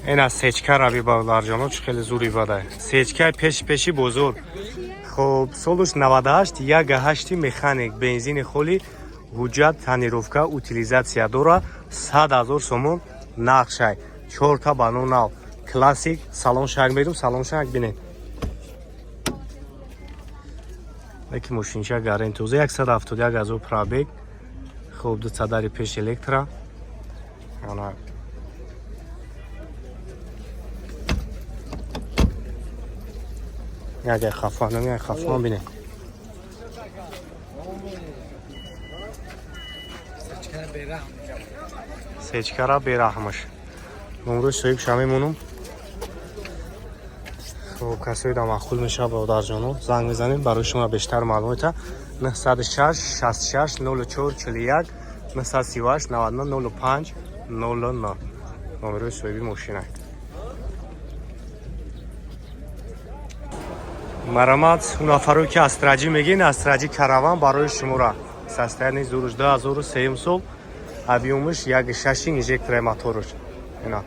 اینا سچکا را بی باولار جانو چه خیلی زوری واده سچکا پیشی بزرگ خب سالش 98 1.8 مکانیک بنزین خالی حجت تانیروفکا утилизация داره 100,000 сомон нақшай 4 та бану нав классик салон шаг медум салон шаг бинен یکی ماشینچه گارانتوزه 171,000 пробег خوب دو صدری پیش الکترا انا یک خفان بینه سچکارا بیرحمش نمروش صاحب شامی مونم خب کسی دام اخول میشه با در جانو زنگ میزنیم برای شما بیشتر معلومات 906 66 04 41 938 99 05 09 نمروش صاحبی ماشینه مرامت اون افرو که استراجی میگین استراجی کاروان برای شما را سسترنی زورش 2003 سال ابیومش 1.6 اینجکتور موتورش اینا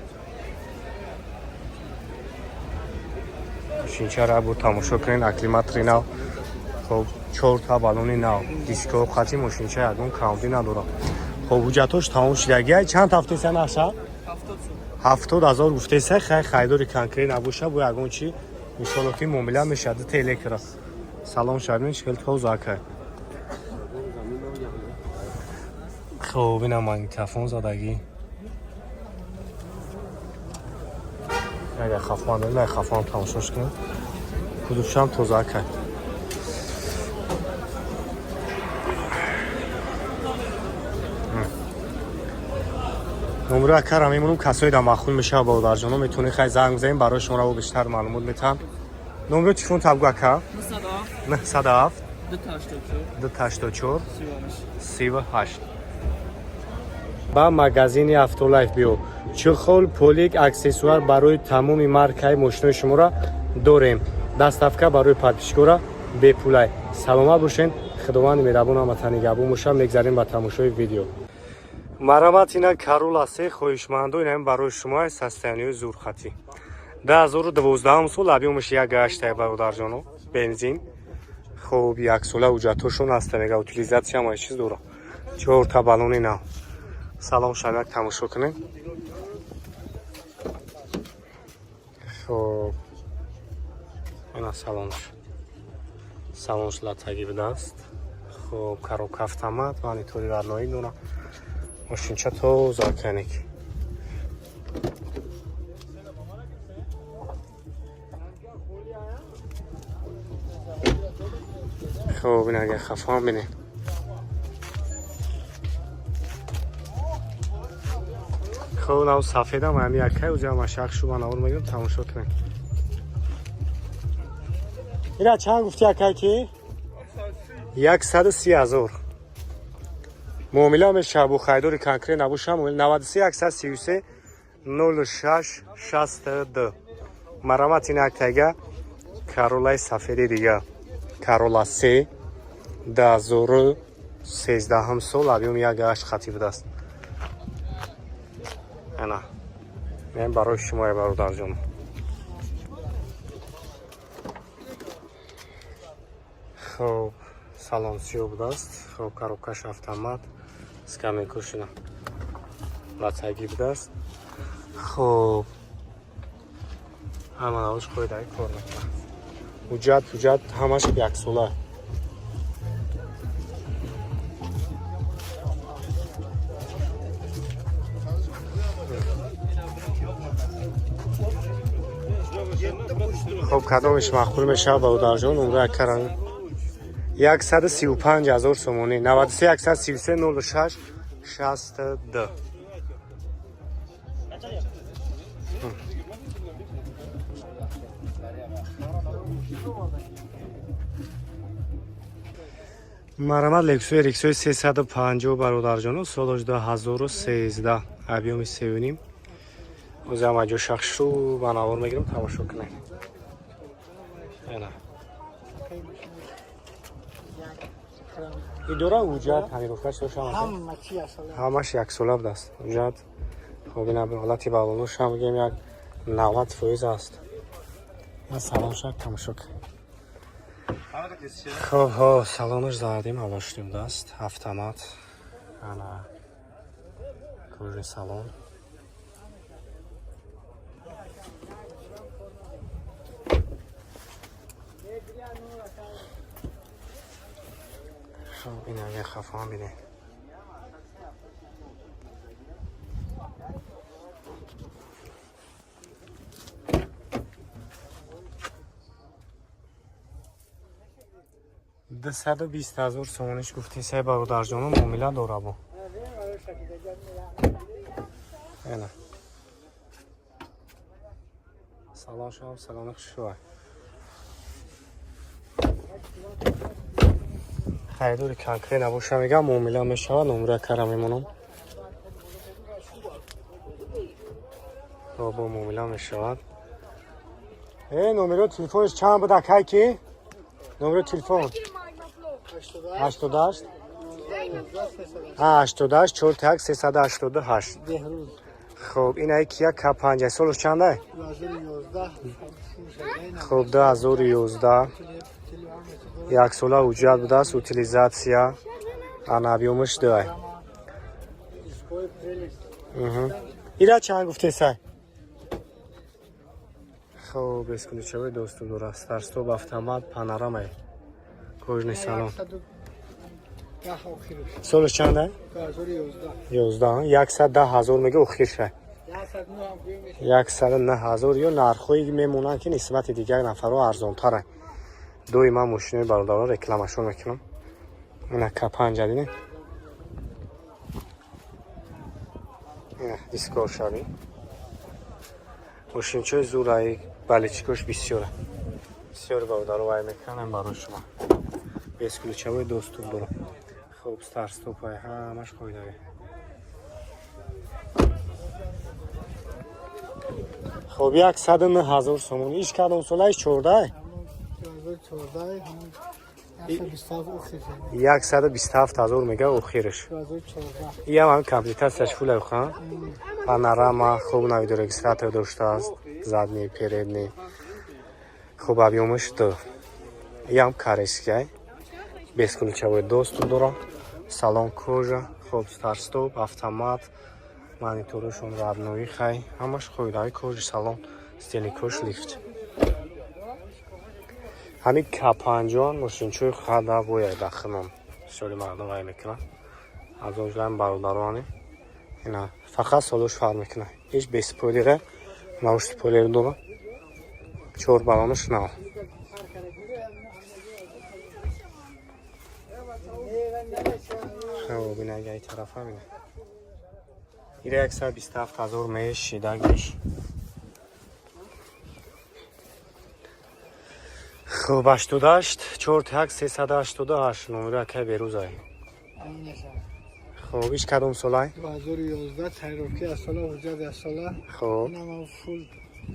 ماشینچه را بود تماشا کنین اکلیماتری نو خب 4 تا بالونی نو دیسکو خاطی ماشینچه یگون کاونتی نداره خب حجتش تمام شدگی چند هفته سن آشا 70,000 گفته سه خیداری کنکری نباشه بو یگون چی میشالوتی معامله میشه ده الکترا سلام شبین شکل تو زاکه خب اینم ماگنیتوفون زدگی اگه خفان داریم خفان تماشاش کنیم کدوش هم تو زاکه نمره اکر میمونم کسایی در مخول میشه با در جانو میتونی خیلی زنگ بزنیم برای شما رو بیشتر معلومات میتم نمره چیفون تبگو اکر 907 284 38 با مگزین افتولایف بیو چه خول پولیک اکسسوار برای تمامی مارکای ماشین شما را داریم دستافکا برای پادپیشکورا به پولای سلامت باشین خداوند مهربون و متنگبون باشه میگذاریم با تماشای ویدیو مرامت اینا کارولا سه خویشمندو اینا برای شما سستانی زورخطی 2012 سال ابیومش 1.8 برادر جانو بنزین خب یک ساله اوجاتوشون هستن که утилизация ما چیز داره 4 تا بالونی نه سلام شما تماشا کنین خب اینا سلامش لاتگی به دست خب کاروک автомат مانیتوری برنایی دونه ماشینچه تو زاکنیک خب این اگه خفان بینیم خب نو سفید هم همی اکه و جمع شخص شو من آور میگم تماشا کنیم اینا چند گفتی اکه که؟ 130,000 معامله هم شب و خیداری کنکری نبوشه هم 93 133 06 62 مرامت این اکتگه کارولای سفیدی دیگه کارولا 3 2013 هم سال ابیوم 1.8 خطی بده است انا من برای شما برادر جان خب سالانسیو بوده است خب کاروکش автомат سکمی کشینا لاتگی بوده است خب همان آوش خواهی دایی کار نکنه حجت همش یک ساله خب کدامش مخبول میشه با در جان عمره کرن 135,000 سومونی 93 133 06 62 مرامت لکسوی 350 برادر جانو سالش 2013 ابیومی سیونیم اوزی هم اجا شخص رو بناور میگیرم تماشا کنیم اینا این دوره اوجد همین روکش داشت همش یک ساله بود است اوجد خب این به حالتی بابانوش هم بگیم یک 90% аст. Я салон шак тамошок. Хо, салонаш зардим, алоштим даст, автомат. Ана кожи салон. Хо, ин ага хафам бине. دست 20,000 سومونش گفتین سه برادر جانم معامله داره با اینا سلام شما سلام خوشوای خیلی کنکری نباشه میگم معامله میشه نمره کارم میمونم با معامله میشه نمره تلفنش چند بود کی کی نمره تلفن 88 88 41 388 خب این کیا K5 سالش چنده خب 2011 یک ساله حجت بوده است اوتیلیزاسیا انابیومش داره اینا چند گفته سای خب بسکنی چه دوستو درست درستو автомат پانوراما کожний салон سالش چنده 11 110,000 میگه اخیرشه 109,000 یا نرخی میمونن که نسبت دیگر نفرها ارزان تره دوی من ماشین برادرها رکلامشون میکنم اینا K5 جدیده اینا دیسکور شوی ماشین چه زورایی баличкош бисёре бисёр бавдаро вай мекунам барои шумо бескуличавои доступ дорам хуб старстопай ҳамаш қоидави хуб 109,000 сомон иш кадом солаи 14 127,000 мега охираш ям комплектасияш фулай хан панорама хуб навиду регистратор доштааст задний передний хуб объёмаш ду ям карескай бескуличавои доступ дорам салон кожа хуб старстоп автомат мониторушон родноӣ хай ҳамаш қоидаи кожи салон стили кош лифт ҳамин K5 мошинчои хада бояй дахмон соли мардум вай мекунад аз онҷлаи бародарони ина фақат солош фарқ мекунад ҳеҷ беспойлера навш спойлер дора 4 балонаш нав хаб ин агай тарафа бина ира 127,000 мешидаг беш хуб 88 41 388 номера кай берузай хуб иш кадом солай 2011 тайровки аз сола ҳуҷҷат аз сола хуб инам фул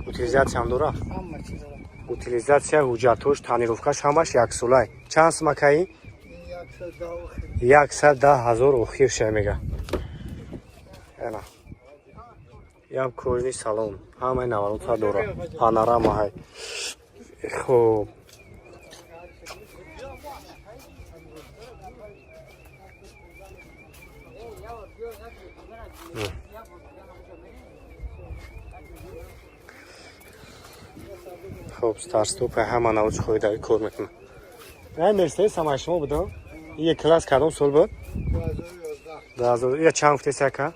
утилизатсия ҳам дора ҳама чиз дора утилизатсия ҳуҷҷатош танировкаш ҳамаш яксолай чанд смакаи 110,000 охир ша мега ана ям кожни салон ҳамаи наварота дора панорама ҳай хуб хуб старстопа ҳама навчи хоидаи кор мекунад ай мерседес ҳамаи шумо будо ин класс кадом сол буд 2011 я чанд гуфтеси ака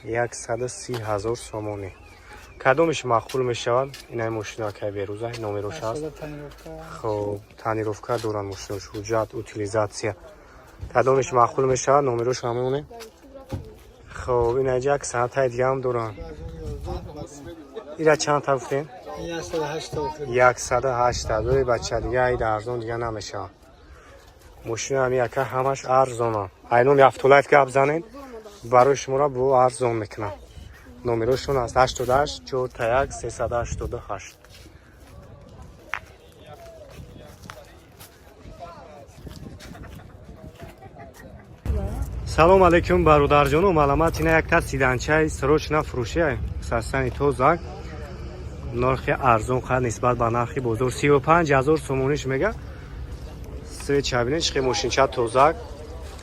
130,000 сомонӣ кадомиш мақбул мешавад инаи мошина кай беруза номерош аст хуб танировка дорад мошинош ҳуҷҷат утилизатсия кадомиш мақбул мешавад номерош ҳамоне хуб инаи ҷак санатаи дигаам дорад ира чанд та гуфтем 180 бача дига айда арзон дига намешавад мошина ҳами ака ҳамаш арзона айнон автолайф гап занед барои шуморо бо арзон мекунам номерошон аст 88 41 388 салом алейкум бародарҷону маълумат ина як та сиданчаи срочна фурӯши састани тозак нархи арзон қад нисбат ба нархи бозор 35000 сомониш мега свеча бинед чиқи мошинча тозак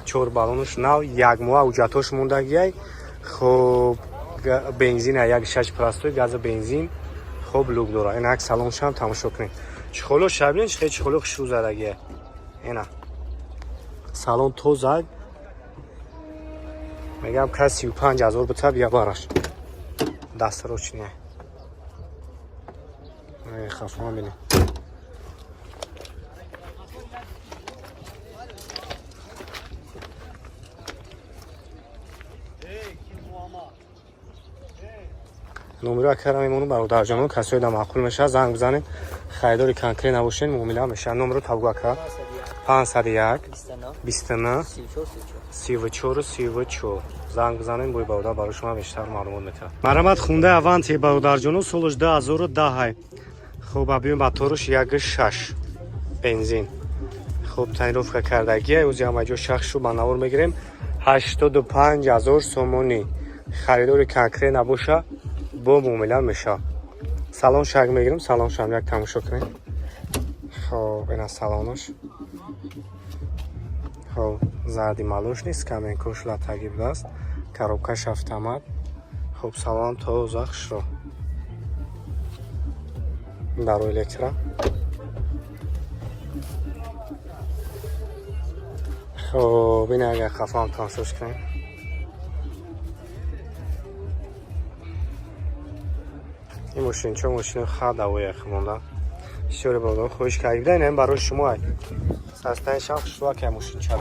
4 балонуш нав як моҳа уҷатош мондагияй хуб бензина як 6 простой газа бензин хуб лук дора инак салоншам тамошо кунед чихоло шабинед чиқи чихоло хишу задагияй ина салон тозак мегам ка 35000 бита бия бараш дастрочния хафон бинед номеро кара мемону бародарҷонон касои да маъқул мешавад занг бизанед харидори конкрет набошед муомила мешавад номеро табук кара 501 29 34 34 занг бизанед бӯи бародар барои шумо бештар маълумот метавад марамат хундаи аванти бародарҷонон солаш 2010 хуб абиён ба торуш 1.6 бензин хуб танировка кардагия ӯзи ҳамаҷо шахшу ба навор мегирем 85000 сомонӣ харидори конкрет набоша бо муомила мешавад салон шак мегирем салоншам як тамошо кунед хоб ина салонаш хоб зарди малош нест камен кошулатаги будааст коробкаш автомат хоб салон тоза хушро даро электро хоб ина агар хафам тамошош кунед این ماشین چون ماشین خرد هوایی خمونده شوری بودم خوش کاری بدن این برای شما ای سستن شخص شو که ماشین چرا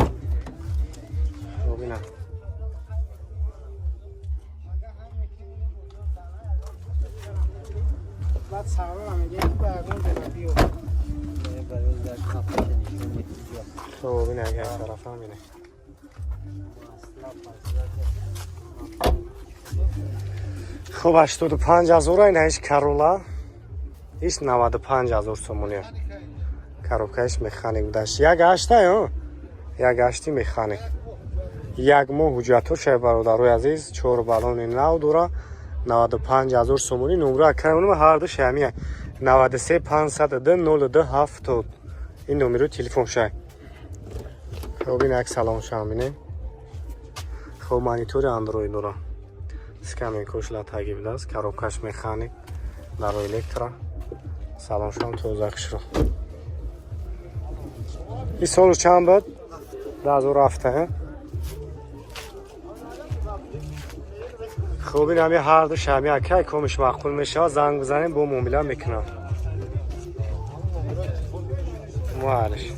ببینم بعد سوار میگه برگون ببیو برای در کافه نشون میدی خب ببین اگه طرفم ببینه خب 85000 اینش کارولا ایش 95000 سومونی коробкааш механик будаш як гашта ё як гашти механик як моҳ ҳуҷҷатҳо шай бародарои азиз 4 балони нав дора 95000 сомонӣ номеро акрамонам ҳар ду шамия 93 502 02 70 ин номеро телефон шай хоб ин ак салон шамине хоб монитори андроид дора скамин кошулатаги будааст коробкааш механик даро электро салоншам тоза хушро این سالش چند بود؟ 2007 خب این همه هر دو شمی اکه کمش معقول میشه زنگ بزنیم با معامله میکنم معالش